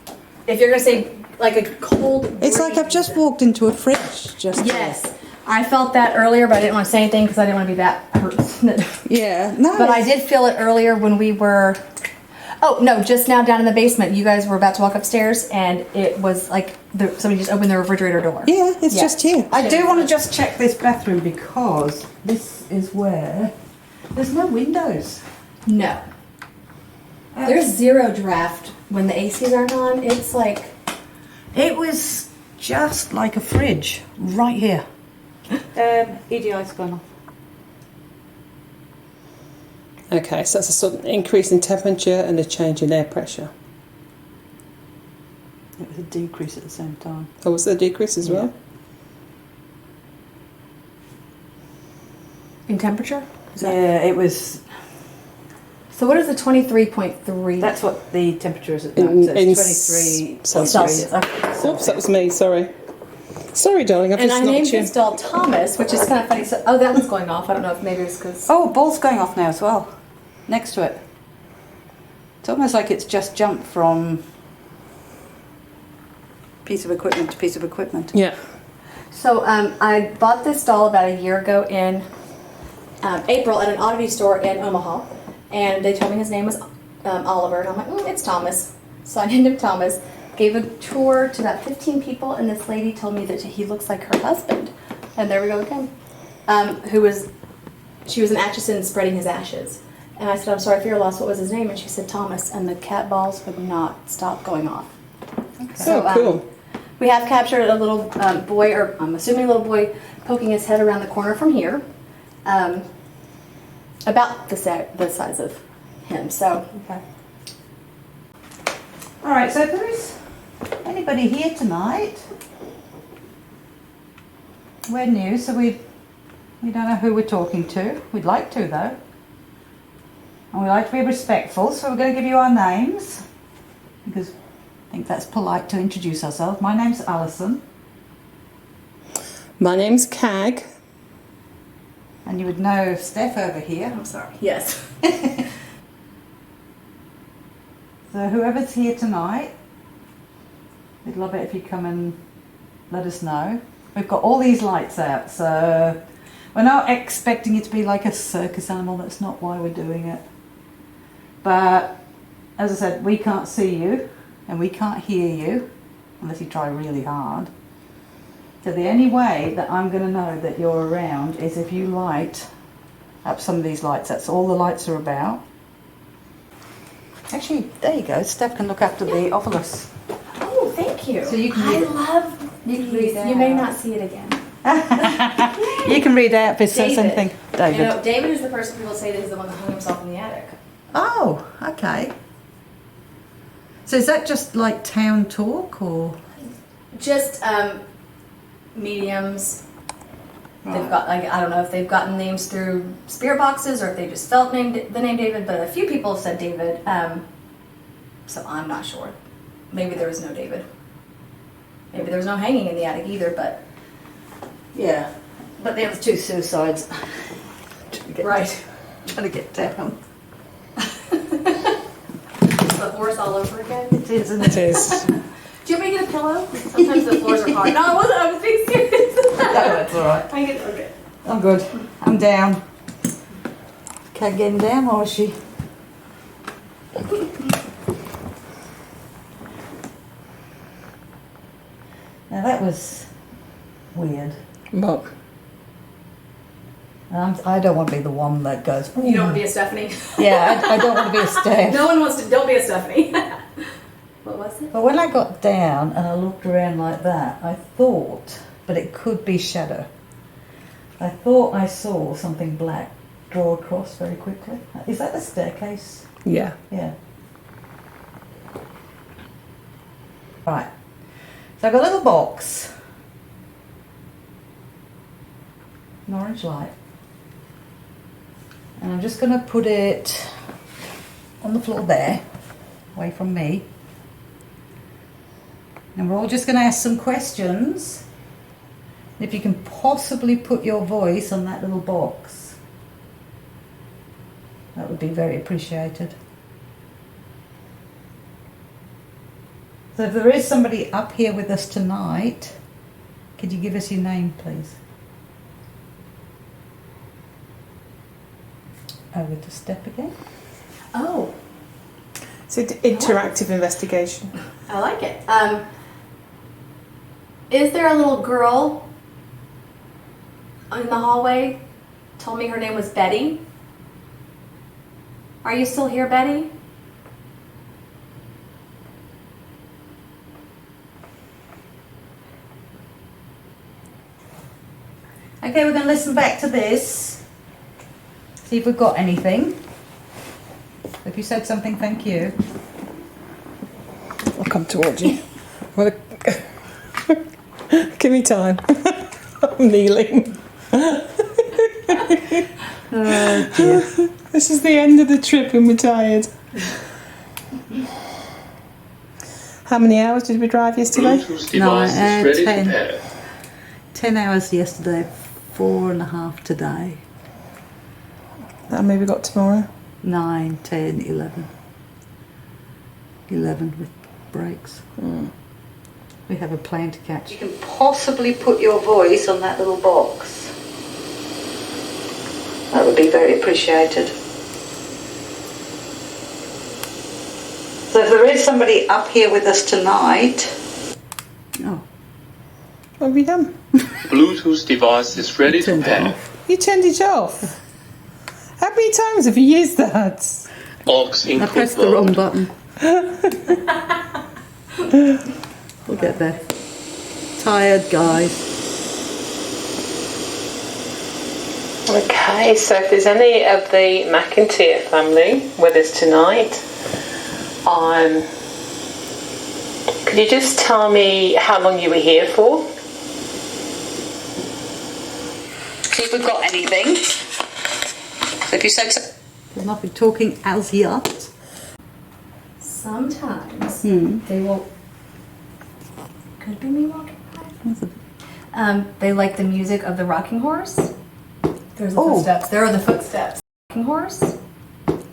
If you're going to say, like, a cold It's like I've just walked into a fridge. Just Yes. I felt that earlier, but I didn't want to say anything because I didn't want to be that hurt. Yeah, no. But I did feel it earlier when we were... Oh, no, just now down in the basement. You guys were about to walk upstairs, and it was like somebody just opened the refrigerator door. Yeah, it's Yeah. just here. I do want to just check this bathroom because this is where there's no windows. No. There's zero draft when the ACs aren't on. It's like... It was just like a fridge right here. EDI's gone off. Okay, so that's a sudden increase in temperature and a change in air pressure. It was a decrease at the same time. Oh, was there a decrease as well? In temperature? Yeah, it was... So what is the 23.3? That's what the temperature is at In- the moment. So in it's 23 Celsius. Oops, that was me, sorry. Sorry, darling, I've And just I named knocked you. this doll Thomas, which is kind of funny. So, that one's going off. I don't know if maybe it's because... Oh, ball's going off now as well. Next to it. It's almost like it's just jumped from piece of equipment to piece of equipment. Yeah. So I bought this doll about a year ago in April at an oddity store in Omaha, and they told me his name was Oliver, and I'm like, it's Thomas. So I named him Thomas. Gave a tour to about 15 people, and this lady told me that he looks like her husband. And there we go again. She was in Atchison spreading his ashes. And I said, I'm sorry for your loss, what was his name? And she said, Thomas. And the cat balls would not stop going off. Okay. So cool. We have captured a little boy, or I'm assuming a little boy, poking his head around the corner from here. About the size of him, so. Okay. All right, so if there is anybody here tonight, we're new, so we don't know who we're talking to. We'd like to, though. And we like to be respectful, so we're going to give you our names, because I think that's polite to introduce ourselves. My name's Alison. My name's Cag. And you would know Steph over here. I'm sorry. Yes. So whoever's here tonight, we'd love it if you come and let us know. We've got all these lights out, so we're not expecting it to be like a circus animal. That's not why we're doing it. But as I said, we can't see you and we can't hear you unless you try really hard. So the only way that I'm going to know that you're around is if you light up some of these lights. That's all the lights are about. Actually, there you go. Steph can look after the ovilus. Oh, thank you. So you can I read, love these. You may not see it again. you can read out if it says David. anything. David. You know, David is the person people say that he's the one that hung himself in the attic. Oh, okay. So is that just like town talk or? Just mediums. Right. They've got, like, I don't know if they've gotten names through spirit boxes or if they just felt the name David, but a few people have said David, so I'm not sure. Maybe there was no David. Maybe there was no hanging in the attic either, but... Yeah, but there was 2 suicides. Right. Trying to get down. Is the horse all over again? It is, isn't it? It is. Do you want me to get a pillow? Sometimes the floors are hard. No, I wasn't. I was being serious. No, that's all right. I get okay. I'm good. I'm down. Cat getting down, or is she? Now that was weird. What? I don't want to be the one that goes. You don't want to be a Stephanie? Yeah, I don't want to be a Steph. No one wants to. Don't be a Stephanie. What was it? But when I got down and I looked around like that, I thought, but it could be shadow. I thought I saw something black draw across very quickly. Is that the staircase? Yeah. Yeah. Right. So I've got a little box. An orange light. And I'm just going to put it on the floor there, away from me. And we're all just going to ask some questions. If you can possibly put your voice on that little box, that would be very appreciated. So if there is somebody up here with us tonight, could you give us your name, please? Over to Step again. Oh, It's an interactive investigation. I like it. Is there a little girl in the hallway? Told me her name was Betty. Are you still here, Betty? Okay, we're going to listen back to this. See if we've got anything. If you said something, thank you. I'll come towards you. Give me time. I'm kneeling. Oh dear. This is the end of the trip and we're tired. How many hours did we drive yesterday? No, 10. 10 hours yesterday, 4.5 today. How many we got tomorrow? 9, 10, 11. 11 with breaks. We have a plan to catch. You can possibly put your voice on that little box. That would be very appreciated. So if there is somebody up here with us tonight... Oh. What have you done? Bluetooth device is ready to pair. You turned it off. How many times have you used that? Aux input I pressed the mode. wrong button. We'll get there. Tired, guys. Okay, so if there's any of the McInteer family with us tonight, could you just tell me how long you were here for? See if we've got anything. So if you said so. There's nothing talking as yet. Sometimes they will. Could be me walking by. They like the music of the rocking horse. There's the footsteps. There are the footsteps. Rocking horse.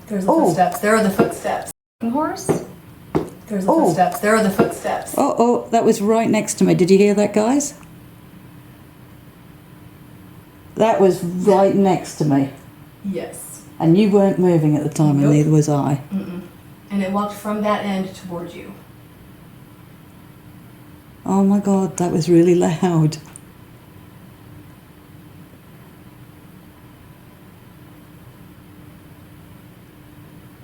There's the footsteps. There are the footsteps. Rocking horse. There's the footsteps. There are the footsteps. Oh, that was right next to me. Did you hear that, guys? That was right next to me. Yes. And you weren't moving at the time, and neither was I. And it walked from that end towards you. Oh my God, that was really loud.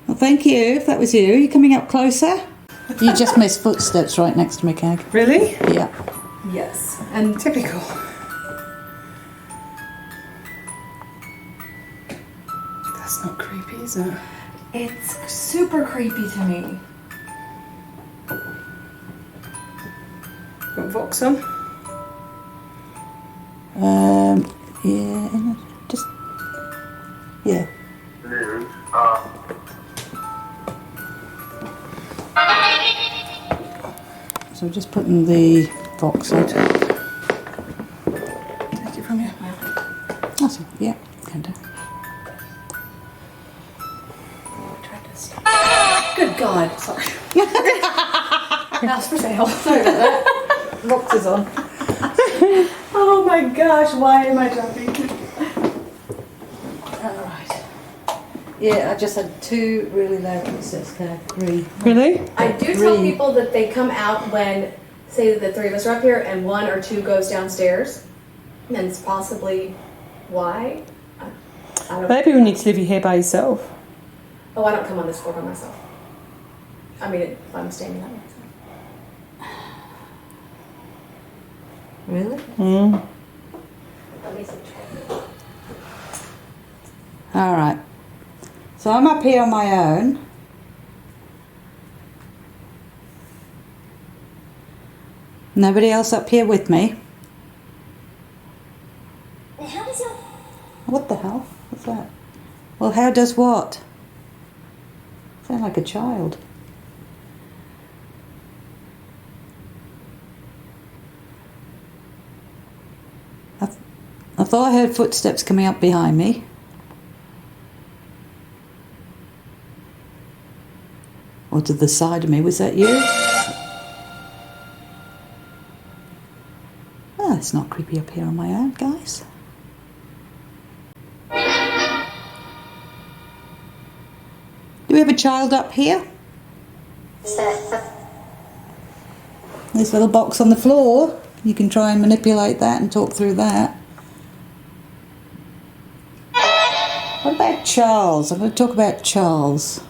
Well, thank you. If that was you, are you coming up closer? You just missed footsteps right next to me, Kag. Really? Yeah. Yes. And Typical. That's not creepy, is it? it's super creepy to me. Got Vox on? Yeah, just, yeah. So just putting the box on. Take it from here. That's it, yeah, can do. Good God. Sorry. House for sale. Sorry about that. Vox is on. Oh my gosh, why am I jumping? Alright. Yeah, I just had 2 really loud footsteps, Kag. 3. Really? I do tell people that they come out when, say, the 3 of us are up here and 1 or 2 goes downstairs. And it's possibly why. I don't. Maybe we need to leave you here by yourself. Oh, I don't come on this floor by myself. I mean, if I'm standing by myself. Really? Let me see. Alright. So I'm up here on my own. Nobody else up here with me. How does your What the hell? What's that? Well, how does what? Sound like a child. I thought I heard footsteps coming up behind me. Or to the side of me. Was that you? Oh, it's not creepy up here on my own, guys. Do we have a child up here? This little box on the floor. You can try and manipulate that and talk through that. What about Charles? I'm going to talk about Charles.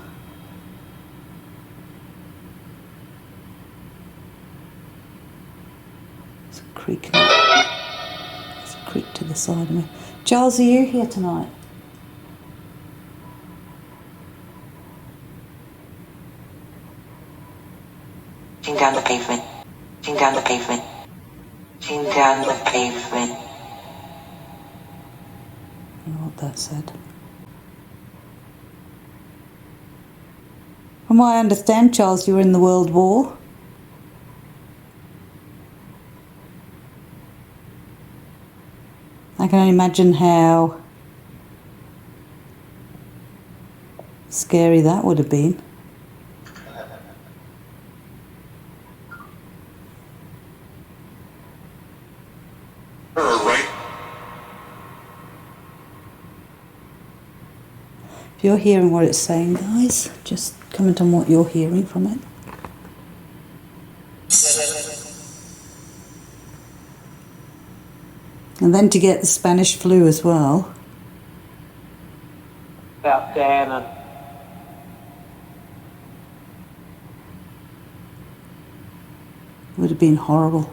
There's a creak. There's a creak to the side of me. Charles, are you here tonight? Ching down the pavement. Ching down the pavement. Ching down the pavement. I don't know what that said. From what I understand, Charles, you were in the World War. I can only imagine how scary that would have been. If you're hearing what it's saying, guys, just comment on what you're hearing from it. And then to get the Spanish flu as well. About Diana. Would have been horrible.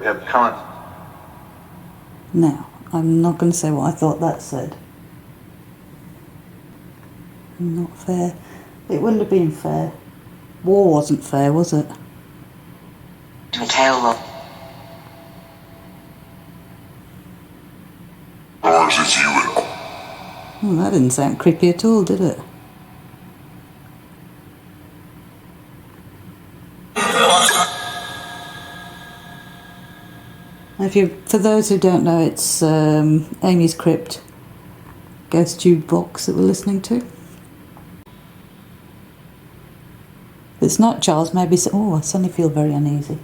We have current. Now, I'm not going to say what I thought that said. Not fair. It wouldn't have been fair. War wasn't fair, was it? Taylor. Oh, that didn't sound creepy at all, did it? For those who don't know, it's Amy's Crypt ghost tube box that we're listening to. If it's not Charles, maybe. Oh, I suddenly feel very uneasy.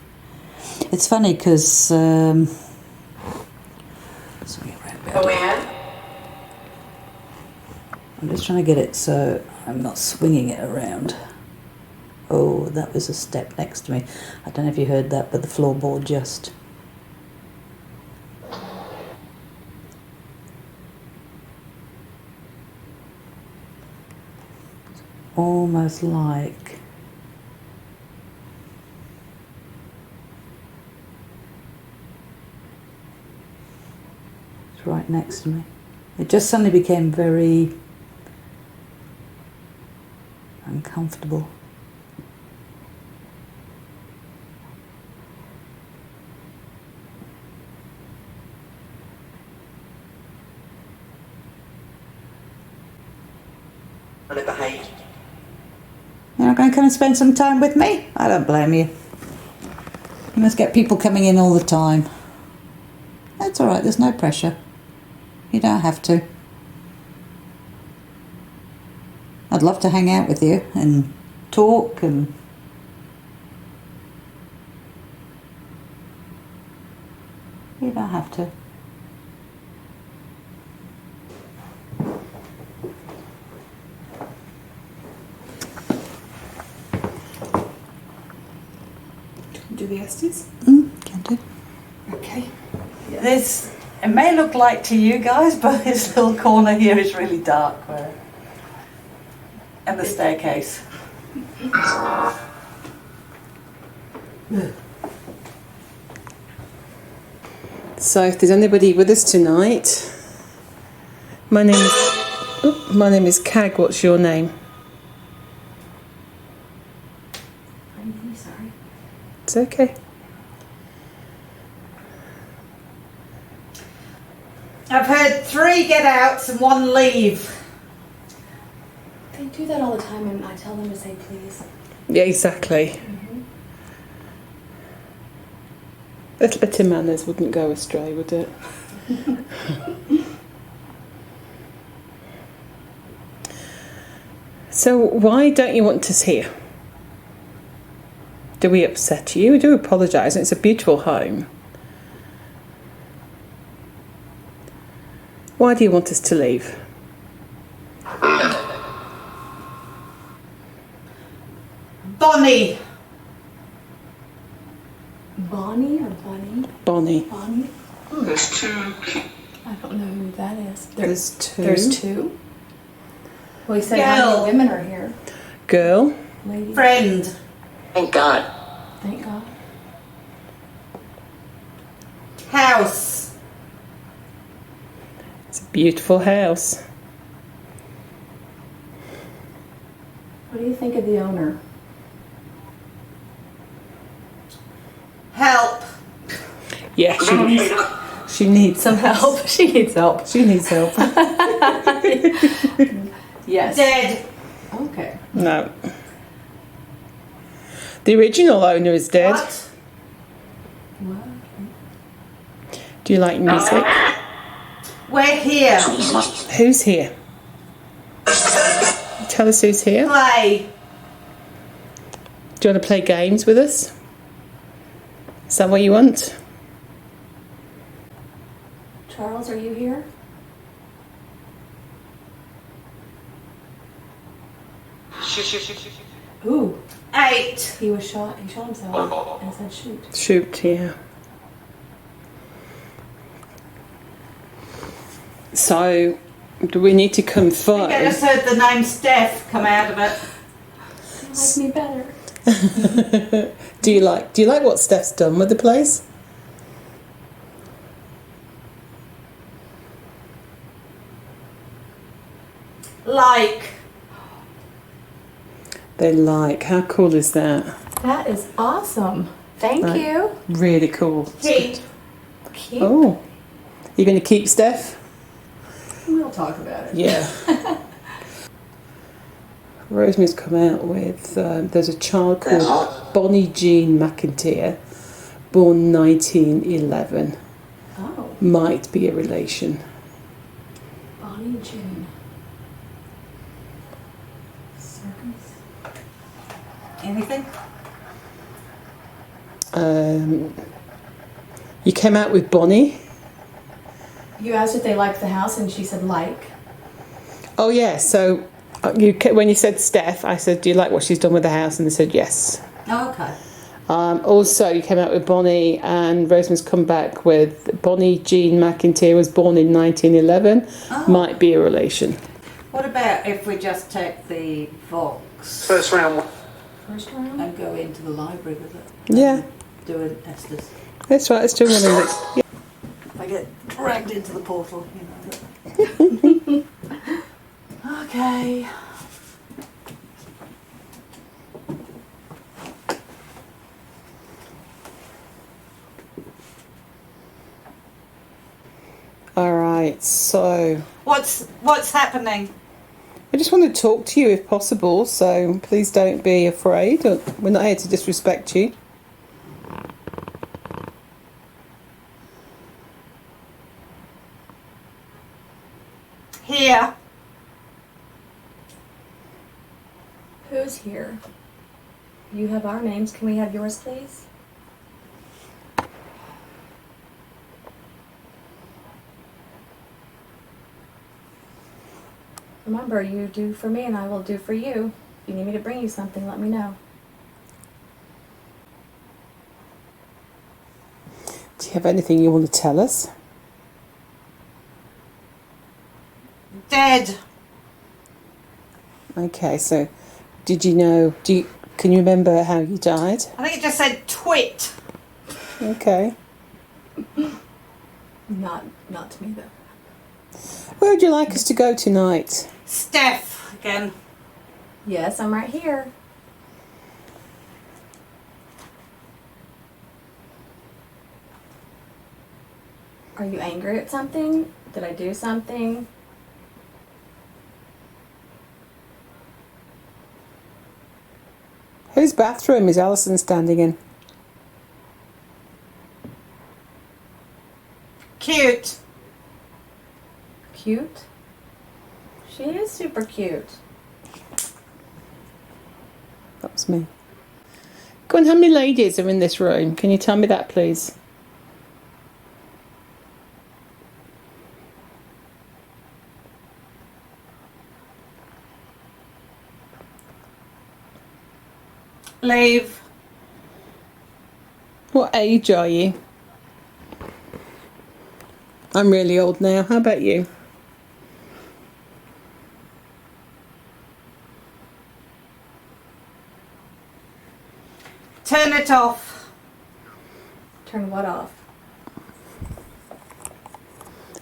It's funny because. Sorry about that. I'm just trying to get it so I'm not swinging it around. Oh, that was a step next to me. I don't know if you heard that, but the floorboard just. Almost like it's right next to me. It just suddenly became very uncomfortable. Well, it behaved. You're not going to come and spend some time with me? I don't blame you. You must get people coming in all the time. That's all right, there's no pressure. You don't have to. I'd love to hang out with you and talk and... You don't have to. Do the Estes? Can do. Okay. This, it may look light to you guys, but this little corner here is really dark. And the staircase. So if there's anybody with us tonight, my name is Cag. What's your name? I'm sorry. It's okay. I've heard 3 get outs and 1 leave. They do that all the time, and I tell them to say please. Yeah, exactly. Little bit of manners wouldn't go astray, would it? So why don't you want us here? Do we upset you? We do apologise. It's a beautiful home. Why do you want us to leave? Bonnie! Bonnie or Bunny? Bonnie. Bonnie? There's 2. I don't know who that is. There's 2. There's 2? Well, he said how Girl. many women are here. Girl. Lady. Friend. Thank God. Thank God. House. It's a beautiful house. What do you think of the owner? Help. Yeah, she needs Some help. She needs help. She needs help. Yes. Dead. Okay. No. The original owner is dead. What? What? Do you like music? We're here. Who's here? Tell us who's here. Play. Do you want to play games with us? Is that what you want? Charles, are you here? Ooh. 8. He shot himself and said shoot. Shoot, yeah. So, do we need to confirm? I just heard the name Steph come out of it. You like me better. Do you like what Steph's done with the place? Like. They like. How cool is that? That is awesome. Thank Right. you. Really cool. Keep. Cute. Oh, you going to keep Steph? We'll talk about it. Yeah. Rosemary's come out with, there's a child called Bonnie Jean McInteer, born 1911. Oh, Might be a relation. Bonnie June. Anything? You came out with Bonnie? You asked if they liked the house, and she said like. Oh yeah, so when you said Steph, I said, do you like what she's done with the house? And they said yes. Oh, okay. Also, you came out with Bonnie, and Rosemary's come back with Bonnie Jean McInteer was born in 1911. Oh. Might be a relation. What about if we just take the Vox First round. First round? and go into the library with it? Yeah, Do an Estes. that's right. Let's do one of these. Yeah. If I get dragged into the portal, you know. Okay. All right, so What's happening? I just want to talk to you if possible, so please don't be afraid. We're not here to disrespect you. Here. Who's here? You have our names. Can we have yours, please? Remember, you do for me and I will do for you. If you need me to bring you something, let me know. Do you have anything you want to tell us? Dead. Okay, so did you know, can you remember how you died? I think it just said twit. Okay. Not to me, though. Where would you like us to go tonight? Steph again. Yes, I'm right here. Are you angry at something? Did I do something? Whose bathroom is Alison standing in? Cute. Cute? She is super cute. That was me. Go on, how many ladies are in this room? Can you tell me that, please? Leave. What age are you? I'm really old now. How about you? Turn it off. Turn what off?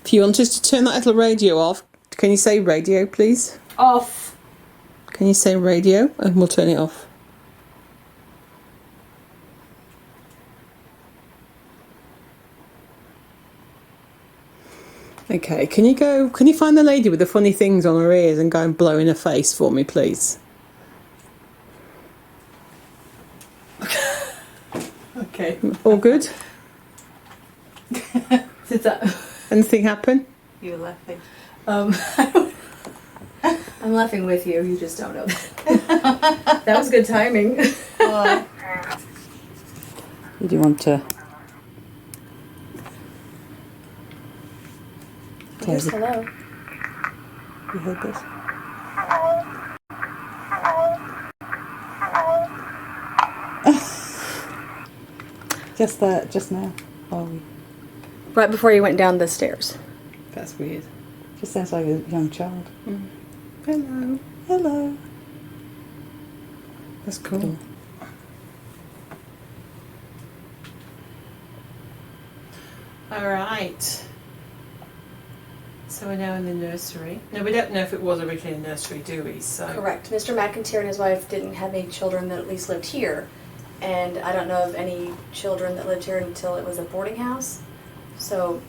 If you want us to turn that little radio off, can you say radio, please? Off. Can you say radio? And we'll turn it off. Okay, can you find the lady with the funny things on her ears and go and blow in her face for me, please? Okay. All good? that? Anything happen? You're laughing. I'm laughing with you. You just don't know that. That was good timing. Why? Did you want to... Here's hello. You heard this? Just now. Oh, Right before you went down the stairs. That's weird. just sounds like a young child. Hello. Hello. That's cool. All right. So we're now in the nursery. No, we don't know if it was originally a nursery, do we? So Correct. Mr. McInteer and his wife didn't have any children that at least lived here. And I don't know of any children that lived here until it was a boarding house. So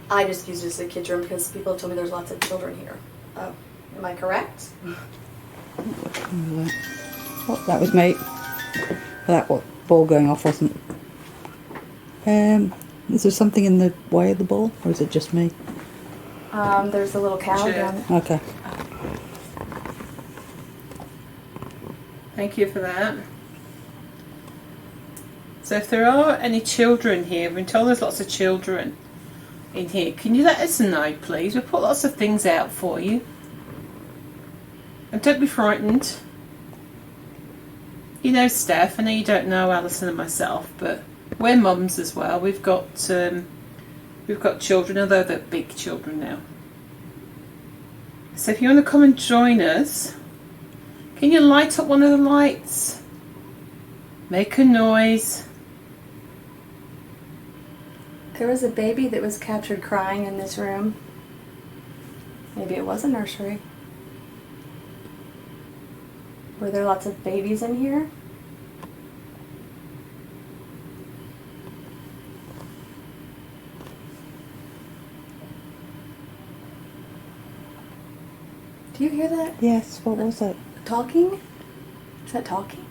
I just used it as a kid's room because people told me there's lots of children here. Oh, am I correct? Oh, that was me. That ball going off wasn't. Is there something in the way of the ball, or is it just me? There's a little cow down there. Okay. thank you for that. So if there are any children here, we've been told there's lots of children in here. Can you let us know, please? We'll put lots of things out for you. And don't be frightened. You know Steph, I know you don't know Alison and myself, but we're mums as well. We've got children, although they're big children now. So if you want to come and join us, can you light up one of the lights? Make a noise. There was a baby that was captured crying in this room. Maybe it was a nursery. Were there lots of babies in here? Do you hear that? Yes, what was it? Talking? Is that talking?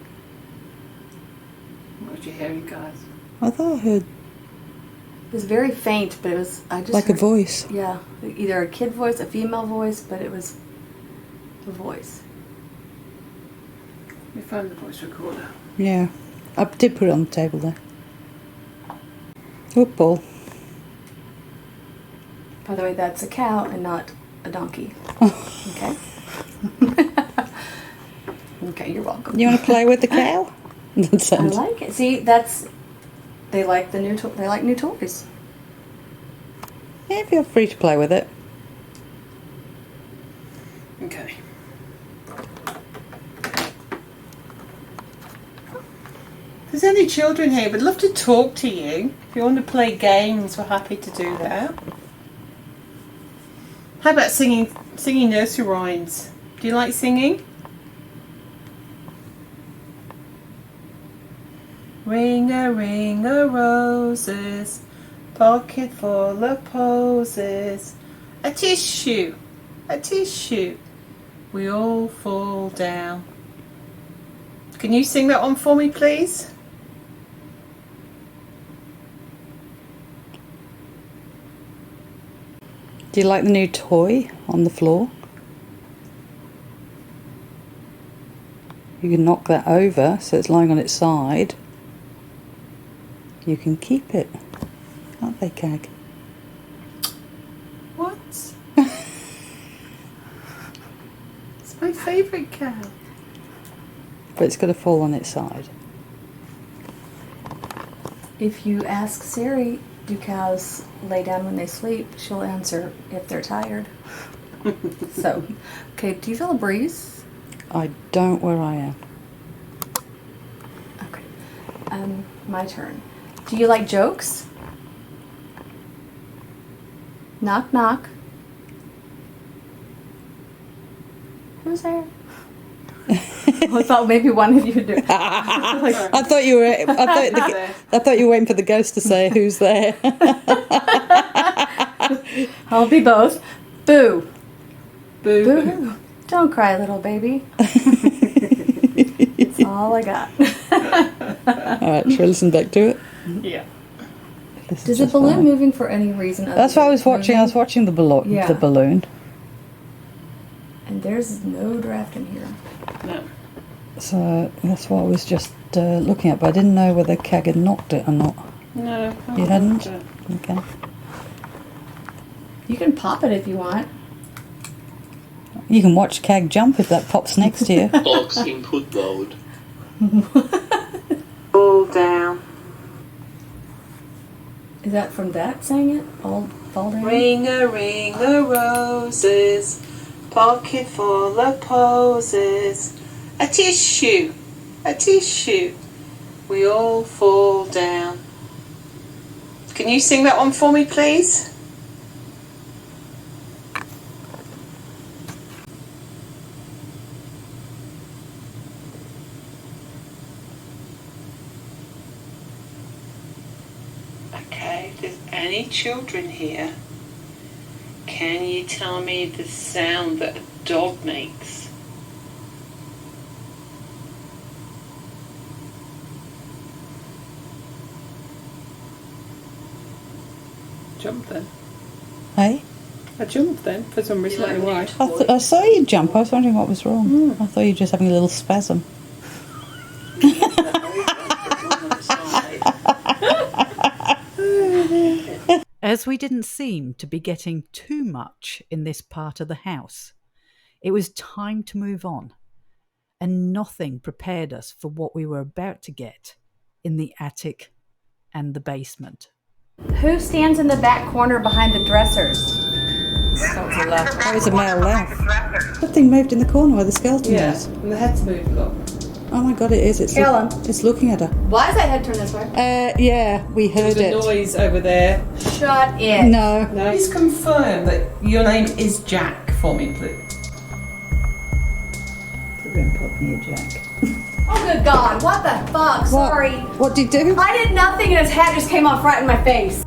What did you hear, you guys? I thought I heard It was very faint, but it was, I just like a heard- voice. Yeah, either a kid voice, a female voice, but it was a voice. We found the voice recorder. Yeah. I did put it on the table there. Oh, ball. By the way, that's a cow and not a donkey. Okay? Okay, you're welcome. You want to play with the cow? That I sounds- like it. See, that's they like the they like new toys. Yeah, feel free to play with it. Okay. If there's any children here, we'd love to talk to you. If you want to play games, we're happy to do that. How about singing nursery rhymes? Do you like singing? Ring a roses, pocket full of posies. A tissue, we all fall down. Can you sing that one for me, please? Do you like the new toy on the floor? You can knock that over so it's lying on its side. You can keep it. Can't they, Cag? What? It's my favourite cow. But it's got to fall on its side. If you ask Siri, do cows lay down when they sleep? She'll answer if they're tired. So, okay, do you feel a breeze? I don't where I am. Okay. My turn. Do you like jokes? Knock, knock. Who's there? I thought maybe one of you would do it. I thought you were. I thought you were waiting for the ghost to say who's there. I'll be both. Boo. Boo. Boo. Don't cry, little baby. That's all I got. All right, shall we listen back to it? Yeah. This is Is the just balloon fine. moving for any reason? Other That's what I than was watching. I was moving? watching the Yeah. the balloon. And there's no draft in here. No. So that's what I was just looking at, but I didn't know whether Cag had knocked it or not. No. You hadn't? Okay. You can pop it if you want. You can watch Cag jump if that pops next to you. Box input mode. Ball down. Is that from that saying it? Fall down? Ring a roses, pocket full of posies. A tissue, we all fall down. Can you sing that one for me, please? Okay, if there's any children here, can you tell me the sound that a dog makes? Jump then. Hey? I jumped then, for some reason, I don't know why. I saw you jump. I was wondering what was wrong. I thought you were just having a little spasm. As we didn't seem to be getting too much in this part of the house, it was time to move on, and nothing prepared us for what we were about to get in the attic and the basement. Who stands in the back corner behind the dressers? That was a male laugh. That thing moved in the corner where the skeleton was. And the head's moved, look. Oh my god, it is. It's it's looking at her. Why is that head turned this way? Yeah, we heard There's a it. noise over there. Shut it. No. Please confirm that your name is Jack for me, please. Grandpa near Jack. Oh, good God. What the fuck? Sorry. What did you do? I did nothing and his hat just came off right in my face.